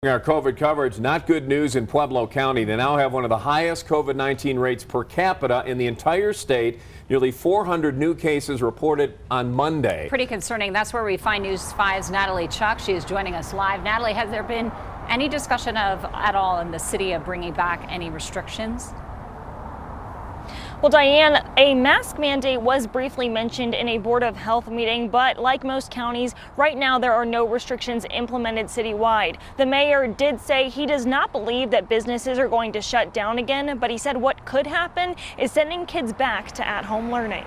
Our COVID coverage, not good news in Pueblo County. They now have one of the highest COVID-19 rates per capita in the entire state. Nearly 400 new cases reported on Monday. Pretty concerning. That's where we find News 5's NATALIE Chuck. She is joining us live. NATALIE, has there been any discussion at all in the city of bringing back any restrictions? Well, Diane, a mask mandate was briefly mentioned in a Board of Health meeting, but like most counties, right now there are no restrictions implemented citywide. The mayor did say he does not believe that businesses are going to shut down again, but he said what could happen is sending kids back to at-home learning.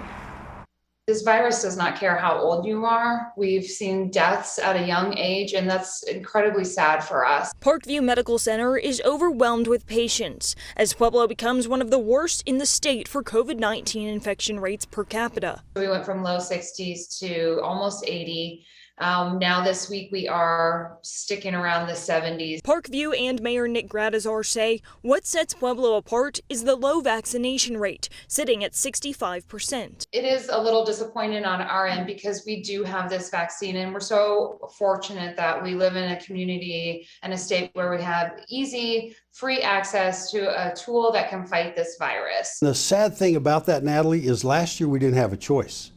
This virus does not care how old you are. We've seen deaths at a young age, and that's incredibly sad for us. Parkview Medical Center is overwhelmed with patients as Pueblo becomes one of the worst in the state for COVID-19 infection rates per capita. We went from low 60s to almost 80. Now this week we are sticking around the 70s. Parkview and Mayor Nick Gradazar say what sets Pueblo apart is the low vaccination rate, sitting at 65%. It is a little disappointing on our end because we do have this vaccine, and we're so fortunate that we live in a community and a state where we have easy, free access to a tool that can fight this virus. The sad thing about that, Natalie, is last year we didn't have a choice.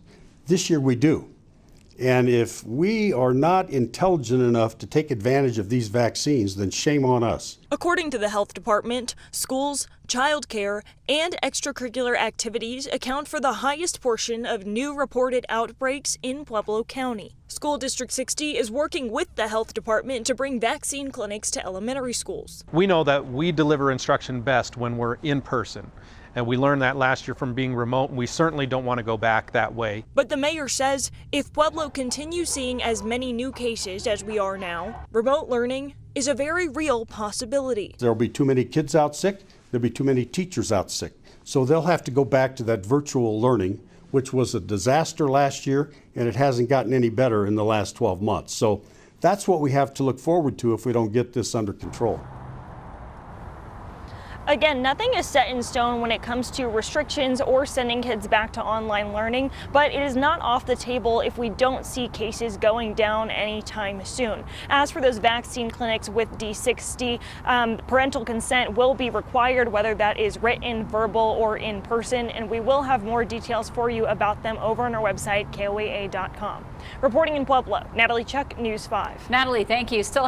This year we do. And if we are not intelligent enough to take advantage of these vaccines, then shame on us. According to the health department, schools, childcare, and extracurricular activities account for the highest portion of new reported outbreaks in Pueblo County. School District 60 is working with the health department to bring vaccine clinics to elementary schools. We know that we deliver instruction best when we're in person. And we learned that last year from being remote, and we certainly don't want to go back that way. But the mayor says if Pueblo continues seeing as many new cases as we are now, remote learning is a very real possibility. There'll be too many kids out sick, there'll be too many teachers out sick. So they'll have to go back to that virtual learning, which was a disaster last year, and it hasn't gotten any better in the last 12 months. So that's what we have to look forward to if we don't get this under control. Again, nothing is set in stone when it comes to restrictions or sending kids back to online learning, but it is not off the table if we don't see cases going down anytime soon. As for those vaccine clinics with D60, parental consent will be required, whether that is written, verbal, or in person, and we will have more details for you about them over on our website, KOAA.com. Reporting in Pueblo, NATALIE Chuck, News 5. NATALIE, thank you. Still